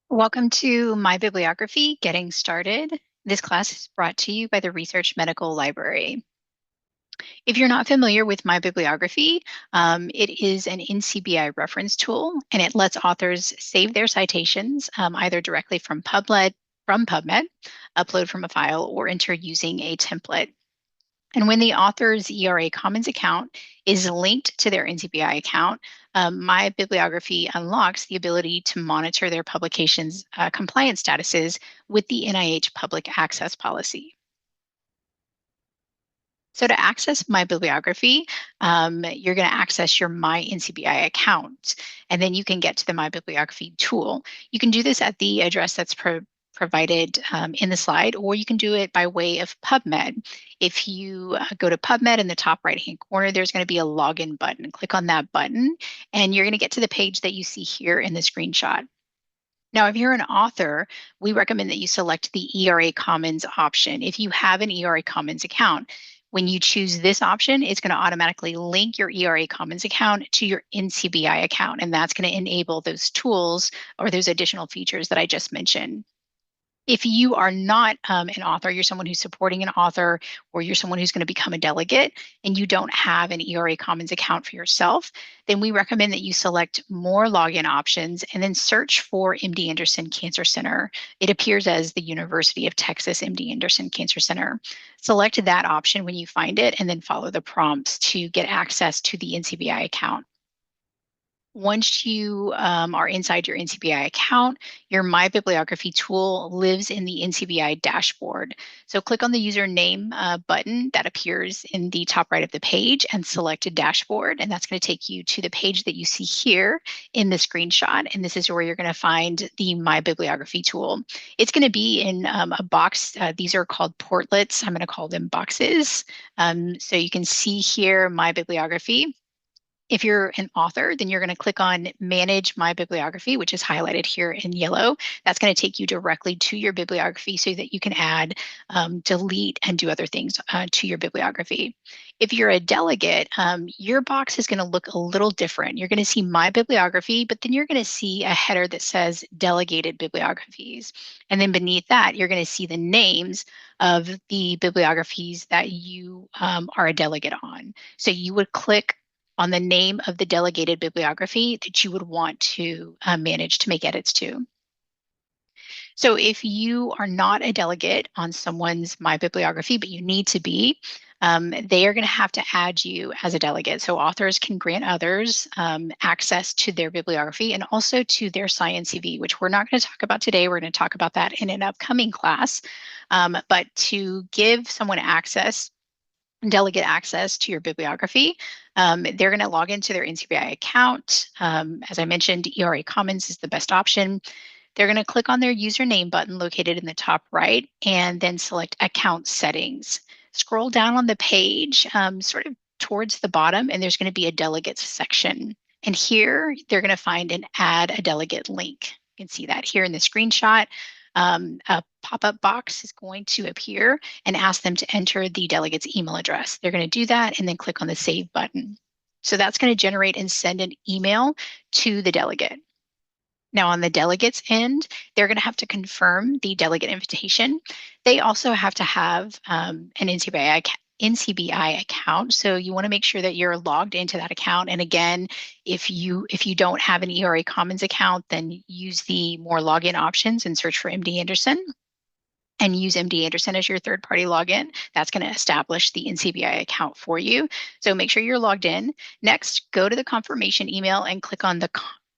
Welcome to My Bibliography, Getting Started. This class is brought to you by the Research Medical Library. If you're not familiar with My Bibliography, it is an NCBI reference tool, and it lets authors save their citations either directly from PubMed, upload from a file, or enter using a template. And when the author's ERA Commons account is linked to their NCBI account, My Bibliography unlocks the ability to monitor their publication's compliance statuses with the NIH public access policy. So to access My Bibliography, you're going to access your My NCBI account, and then you can get to the My Bibliography tool. You can do this at the address that's provided in the slide, or you can do it by way of PubMed. If you go to PubMed in the top right-hand corner, there's going to be a login button. Click on that button, and you're going to get to the page that you see here in the screenshot. Now, if you're an author, we recommend that you select the ERA Commons option. If you have an ERA Commons account, when you choose this option, it's going to automatically link your ERA Commons account to your NCBI account, and that's going to enable those tools or those additional features that I just mentioned. If you are not an author, you're someone who's supporting an author, or you're someone who's going to become a delegate, and you don't have an ERA Commons account for yourself, then we recommend that you select more login options and then search for MD Anderson Cancer Center. It appears as the University of Texas MD Anderson Cancer Center. Select that option when you find it, and then follow the prompts to get access to the NCBI account. Once you are inside your NCBI account, your My Bibliography tool lives in the NCBI dashboard. So click on the username button that appears in the top right of the page and select a dashboard. And that's going to take you to the page that you see here in the screenshot. And this is where you're going to find the My Bibliography tool. It's going to be in a box. These are called portlets. I'm going to call them boxes. So you can see here My Bibliography. If you're an author, then you're going to click on Manage My Bibliography, which is highlighted here in yellow. That's going to take you directly to your bibliography so that you can add, delete, and do other things to your bibliography. If you're a delegate, your box is going to look a little different. You're going to see My Bibliography, but then you're going to see a header that says Delegated Bibliographies. And then beneath that, you're going to see the names of the bibliographies that you are a delegate on. So you would click on the name of the delegated bibliography that you would want to manage to make edits to. So if you are not a delegate on someone's My Bibliography, but you need to be, they are going to have to add you as a delegate. So authors can grant others access to their bibliography and also to their SciNCV, which we're not going to talk about today. We're going to talk about that in an upcoming class. But to give someone access, delegate access to your bibliography, they're going to log into their NCBI account. As I mentioned, ERA Commons is the best option. They're going to click on their username button located in the top right and then select Account Settings. Scroll down on the page, sort of towards the bottom, and there's going to be a Delegates section. And here, they're going to find an Add a Delegate link. You can see that here in the screenshot. A pop-up box is going to appear and ask them to enter the delegate's email address. They're going to do that and then click on the Save button. So that's going to generate and send an email to the delegate. Now on the delegate's end, they're going to have to confirm the delegate invitation. They also have to have an NCBI account. So you want to make sure that you're logged into that account. And again, if you don't have an ERA Commons account, then use the more login options and search for MD Anderson and use MD Anderson as your third-party login. That's going to establish the NCBI account for you. So make sure you're logged in. Next, go to the confirmation email and click on the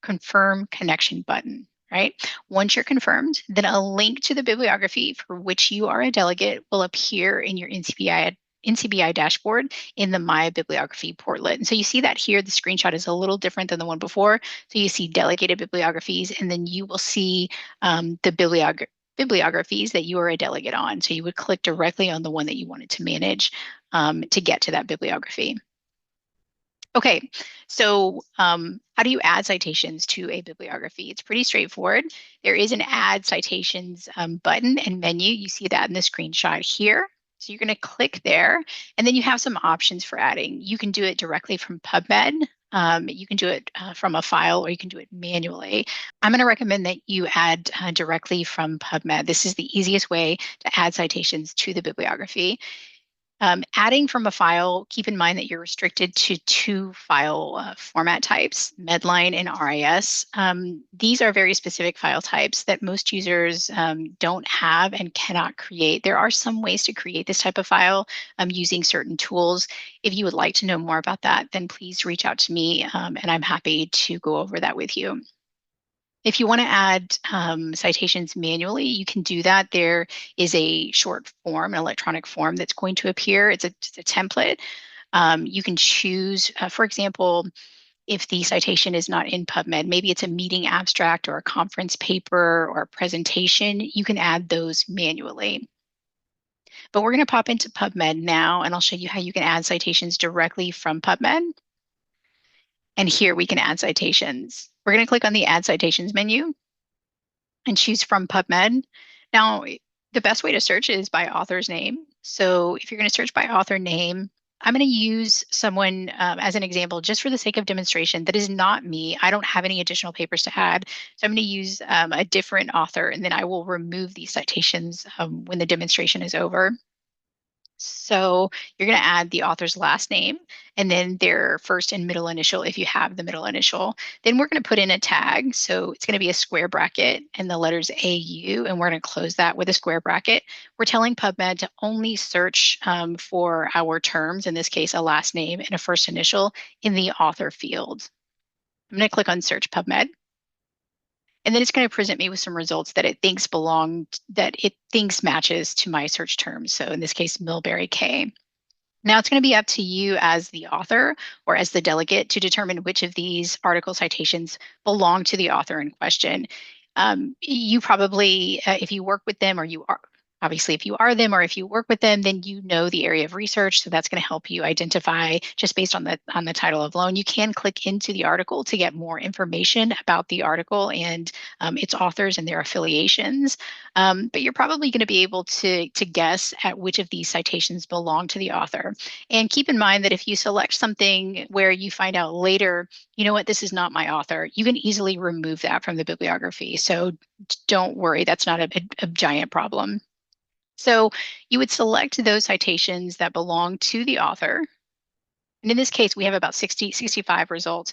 Confirm Connection button. Right? Once you're confirmed, then a link to the bibliography for which you are a delegate will appear in your NCBI dashboard in the My Bibliography portlet. And so you see that here, the screenshot is a little different than the one before. So you see delegated bibliographies, and then you will see the bibliographies that you are a delegate on. So you would click directly on the one that you wanted to manage to get to that bibliography. Okay, so how do you add citations to a bibliography? It's pretty straightforward. There is an Add Citations button and menu. You see that in the screenshot here. So you're going to click there, and then you have some options for adding. You can do it directly from PubMed. You can do it from a file, or you can do it manually. I'm going to recommend that you add directly from PubMed. This is the easiest way to add citations to the bibliography. Adding from a file, keep in mind that you're restricted to two file format types, Medline and RIS. These are very specific file types that most users don't have and cannot create. There are some ways to create this type of file using certain tools. If you would like to know more about that, then please reach out to me, and I'm happy to go over that with you. If you want to add citations manually, you can do that. There is a short form, an electronic form that's going to appear. It's a template. You can choose, for example, if the citation is not in PubMed, maybe it's a meeting abstract or a conference paper or a presentation, you can add those manually. But we're going to pop into PubMed now, and I'll show you how you can add citations directly from PubMed. And here we can add citations. We're going to click on the Add Citations menu and choose from PubMed. Now, the best way to search is by author's name. So if you're going to search by author name, I'm going to use someone as an example just for the sake of demonstration. That is not me. I don't have any additional papers to add. So I'm going to use a different author, and then I will remove these citations when the demonstration is over. So you're going to add the author's last name and then their first and middle initial if you have the middle initial. Then we're going to put in a tag. So it's going to be a square bracket and the letters AU, and we're going to close that with a square bracket. We're telling PubMed to only search for our terms, in this case, a last name and a first initial in the author field. I'm going to click on Search PubMed. And then it's going to present me with some results that it thinks matches to my search terms. So in this case, Milbury K. Now it's going to be up to you as the author or as the delegate to determine which of these article citations belong to the author in question. You probably, if you work with them, or you are, obviously, if you are them or if you work with them, then you know the area of research. So that's going to help you identify just based on the title alone. You can click into the article to get more information about the article and its authors and their affiliations. But you're probably going to be able to guess at which of these citations belong to the author. And keep in mind that if you select something where you find out later, you know what, this is not my author, you can easily remove that from the bibliography. So don't worry, that's not a giant problem. So you would select those citations that belong to the author. And in this case, we have about 65 results.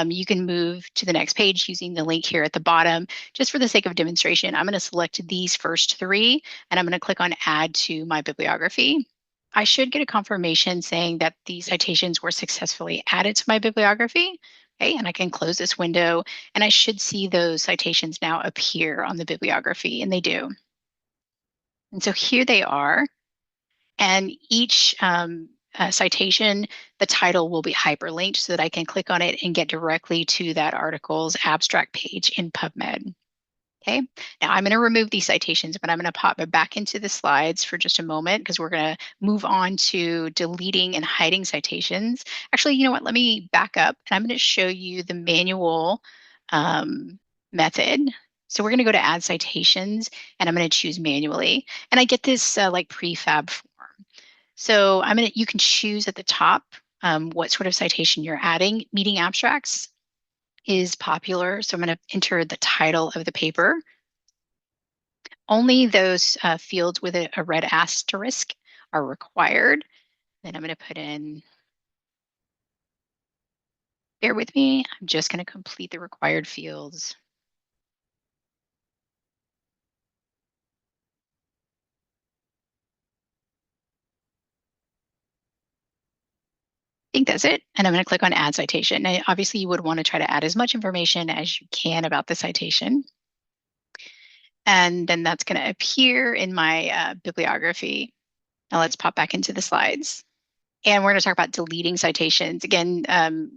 You can move to the next page using the link here at the bottom. Just for the sake of demonstration, I'm going to select these first three, and I'm going to click on Add to My Bibliography. I should get a confirmation saying that the citations were successfully added to my bibliography. Okay, and I can close this window, and I should see those citations now appear on the bibliography, and they do. And so here they are. And each citation, the title will be hyperlinked so that I can click on it and get directly to that article's abstract page in PubMed. Okay, now I'm going to remove these citations, but I'm going to pop it back into the slides for just a moment because we're going to move on to deleting and hiding citations. Actually, you know what? Let me back up, and I'm going to show you the manual method. So we're going to go to Add Citations, and I'm going to choose manually. And I get this like prefab form. So you can choose at the top what sort of citation you're adding. Meeting abstracts is popular, so I'm going to enter the title of the paper. Only those fields with a red asterisk are required. Then I'm going to put in, bear with me, I'm just going to complete the required fields. I think that's it. And I'm going to click on Add Citation. Now, obviously, you would want to try to add as much information as you can about the citation. And then that's going to appear in my bibliography. Now let's pop back into the slides. And we're going to talk about deleting citations. Again,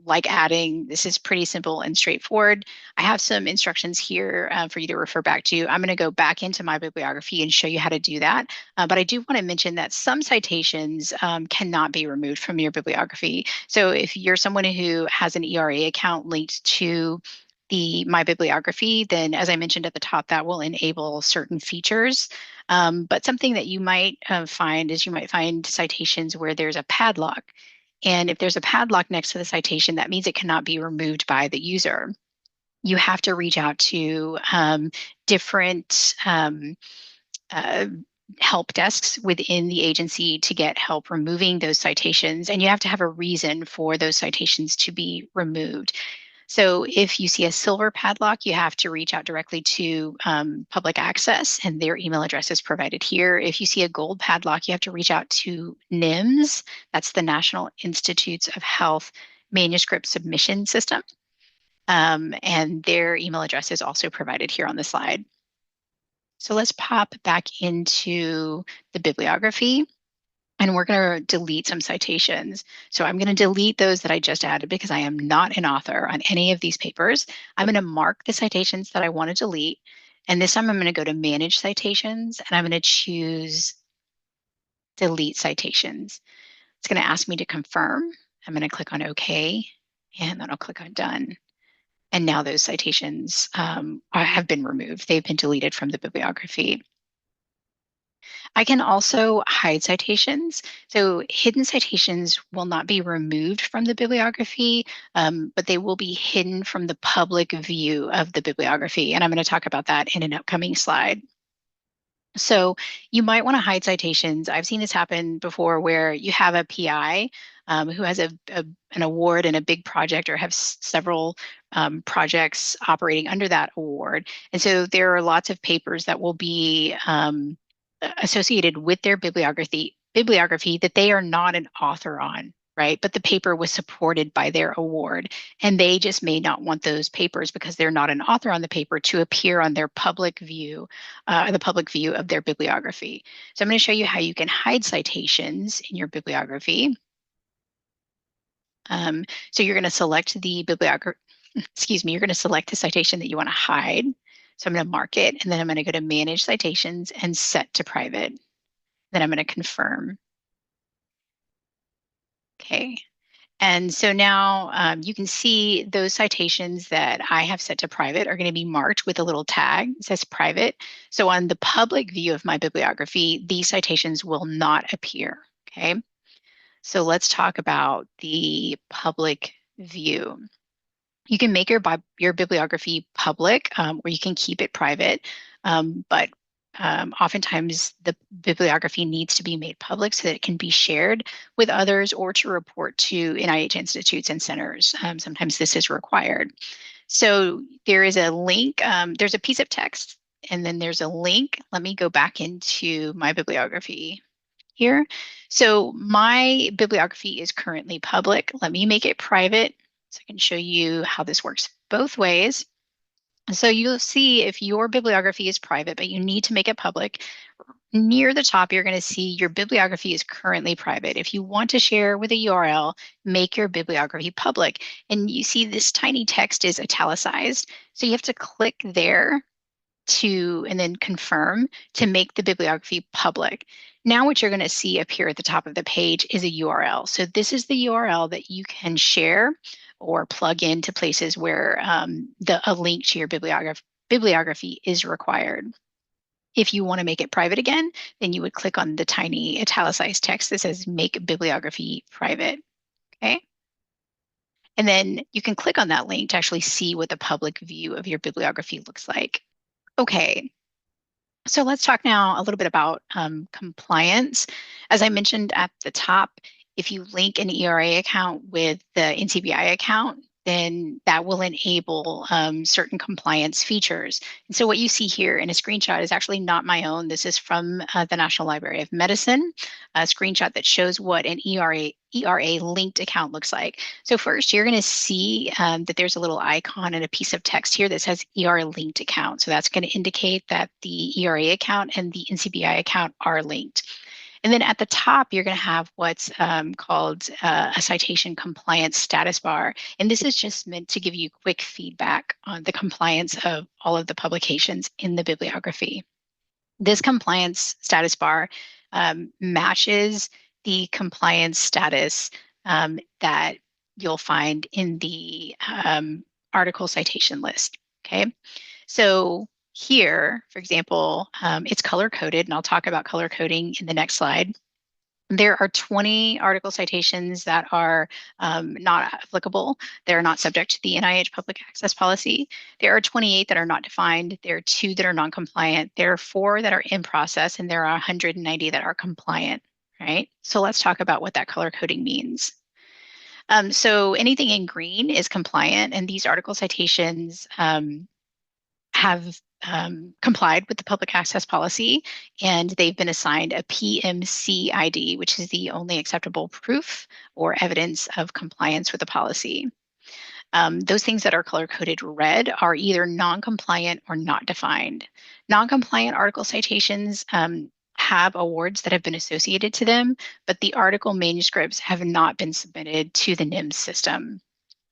like adding, this is pretty simple and straightforward. I have some instructions here for you to refer back to. I'm going to go back into my bibliography and show you how to do that. But I do want to mention that some citations cannot be removed from your bibliography. So if you're someone who has an ERA account linked to the My Bibliography, then as I mentioned at the top, that will enable certain features. But something that you might find is you might find citations where there's a padlock. And if there's a padlock next to the citation, that means it cannot be removed by the user. You have to reach out to different help desks within the agency to get help removing those citations. And you have to have a reason for those citations to be removed. So if you see a silver padlock, you have to reach out directly to public access, and their email address is provided here. If you see a gold padlock, you have to reach out to NIMS. That's the National Institutes of Health Manuscript Submission System. And their email address is also provided here on the slide. So let's pop back into the bibliography. And we're going to delete some citations. So I'm going to delete those that I just added because I am not an author on any of these papers. I'm going to mark the citations that I want to delete. And this time I'm going to go to Manage Citations, and I'm going to choose Delete Citations. It's going to ask me to confirm. I'm going to click on OK, and then I'll click on Done. And now those citations have been removed. They've been deleted from the bibliography. I can also hide citations. So hidden citations will not be removed from the bibliography, but they will be hidden from the public view of the bibliography. And I'm going to talk about that in an upcoming slide. So you might want to hide citations. I've seen this happen before where you have a PI who has an award in a big project or have several projects operating under that award. And so there are lots of papers that will be associated with their bibliography that they are not an author on, right? But the paper was supported by their award, and they just may not want those papers because they're not an author on the paper to appear on their public view, the public view of their bibliography. So I'm going to show you how you can hide citations in your bibliography. So you're going to select the bibliography, you're going to select the citation that you want to hide. So I'm going to mark it, and then I'm going to go to Manage Citations and Set to Private. Then I'm going to confirm. Okay. And so now you can see those citations that I have set to private are going to be marked with a little tag that says private. So on the public view of my bibliography, these citations will not appear. Okay. So let's talk about the public view. You can make your bibliography public, or you can keep it private, but oftentimes the bibliography needs to be made public so that it can be shared with others or to report to NIH institutes and centers. Sometimes this is required. So there is a link, there's a piece of text, and then there's a link. Let me go back into my bibliography here. So my bibliography is currently public. Let me make it private so I can show you how this works both ways. So you'll see if your bibliography is private, but you need to make it public, near the top, you're going to see your bibliography is currently private. If you want to share with a URL, make your bibliography public. And you see this tiny text is italicized. So you have to click there and then confirm to make the bibliography public. Now what you're going to see appear at the top of the page is a URL. So this is the URL that you can share or plug into places where a link to your bibliography is required. If you want to make it private again, then you would click on the tiny italicized text that says make bibliography private. Okay. And then you can click on that link to actually see what the public view of your bibliography looks like. Okay, so let's talk now a little bit about compliance. As I mentioned at the top, if you link an ERA account with the NCBI account, then that will enable certain compliance features. And so what you see here in a screenshot is actually not my own. This is from the National Library of Medicine, a screenshot that shows what an ERA linked account looks like. So first, you're going to see that there's a little icon and a piece of text here that says ERA linked account. So that's going to indicate that the ERA account and the NCBI account are linked. And then at the top, you're going to have what's called a citation compliance status bar. And this is just meant to give you quick feedback on the compliance of all of the publications in the bibliography. This compliance status bar matches the compliance status that you'll find in the article citation list. Okay, so here, for example, it's color coded, and I'll talk about color coding in the next slide. There are 20 article citations that are not applicable. They're not subject to the NIH public access policy. There are 28 that are not defined. There are 2 that are non-compliant. There are 4 that are in process, and there are 190 that are compliant, right? So let's talk about what that color coding means. So anything in green is compliant, and these article citations have complied with the public access policy, and they've been assigned a PMC ID, which is the only acceptable proof or evidence of compliance with the policy. Those things that are color-coded red are either non-compliant or not defined. Non-compliant article citations have awards that have been associated to them, but the article manuscripts have not been submitted to the NIMS system.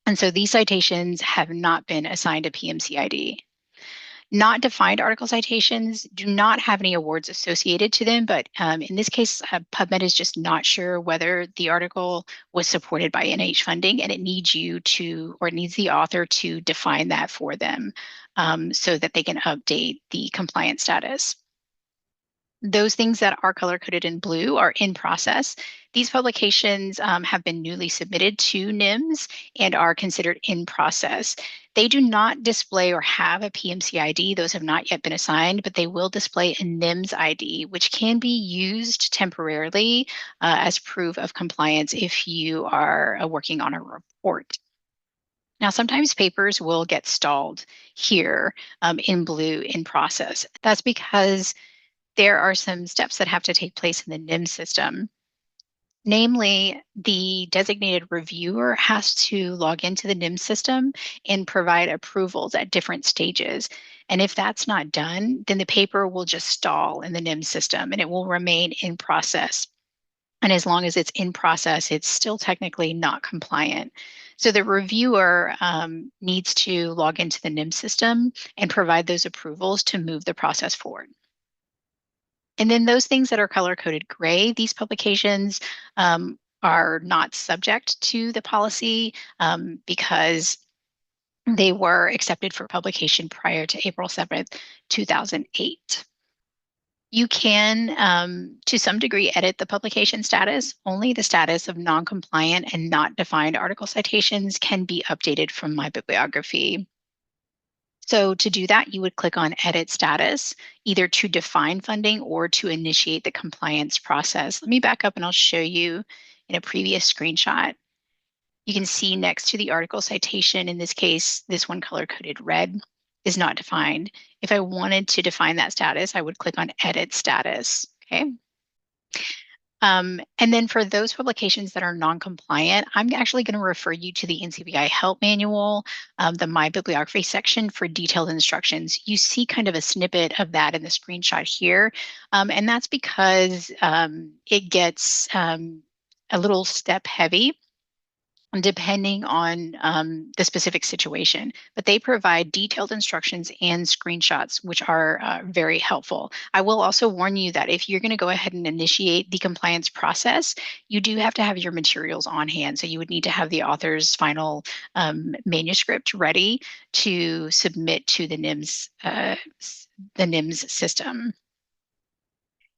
And so these citations have not been assigned a PMC ID. Not defined article citations do not have any awards associated to them, but in this case, PubMed is just not sure whether the article was supported by NIH funding, and it needs you to, or it needs the author to define that for them so that they can update the compliance status. Those things that are color-coded in blue are in process. These publications have been newly submitted to NIMS and are considered in process. They do not display or have a PMC ID. Those have not yet been assigned, but they will display a NIMS ID, which can be used temporarily as proof of compliance if you are working on a report. Now, sometimes papers will get stalled here in blue in process. That's because there are some steps that have to take place in the NIMS system. Namely, the designated reviewer has to log into the NIMS system and provide approvals at different stages. And if that's not done, then the paper will just stall in the NIMS system and it will remain in process. And as long as it's in process, it's still technically not compliant. So the reviewer needs to log into the NIMS system and provide those approvals to move the process forward. And then those things that are color-coded gray, these publications are not subject to the policy because they were accepted for publication prior to April 7th, 2008. You can, to some degree, edit the publication status. Only the status of non-compliant and not defined article citations can be updated from My Bibliography. So to do that, you would click on Edit Status, either to define funding or to initiate the compliance process. Let me back up and I'll show you in a previous screenshot. You can see next to the article citation, in this case, this one color-coded red is not defined. If I wanted to define that status, I would click on Edit Status, okay? And then for those publications that are non-compliant, I'm actually going to refer you to the NCBI help manual, the My Bibliography section for detailed instructions. You see kind of a snippet of that in the screenshot here, and that's because it gets a little step heavy depending on the specific situation. But they provide detailed instructions and screenshots, which are very helpful. I will also warn you that if you're going to go ahead and initiate the compliance process, you do have to have your materials on hand. So you would need to have the author's final manuscript ready to submit to the NIMS system.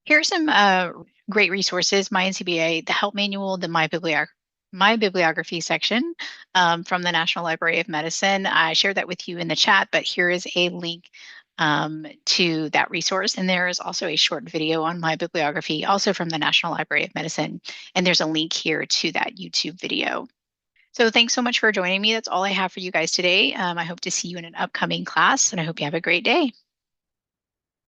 Here are some great resources: My NCBI, the help manual, the My Bibliography section from the National Library of Medicine. I shared that with you in the chat, but here is a link to that resource. And there is also a short video on My Bibliography, also from the National Library of Medicine. And there's a link here to that YouTube video. So thanks so much for joining me. That's all I have for you guys today. I hope to see you in an upcoming class, and I hope you have a great day.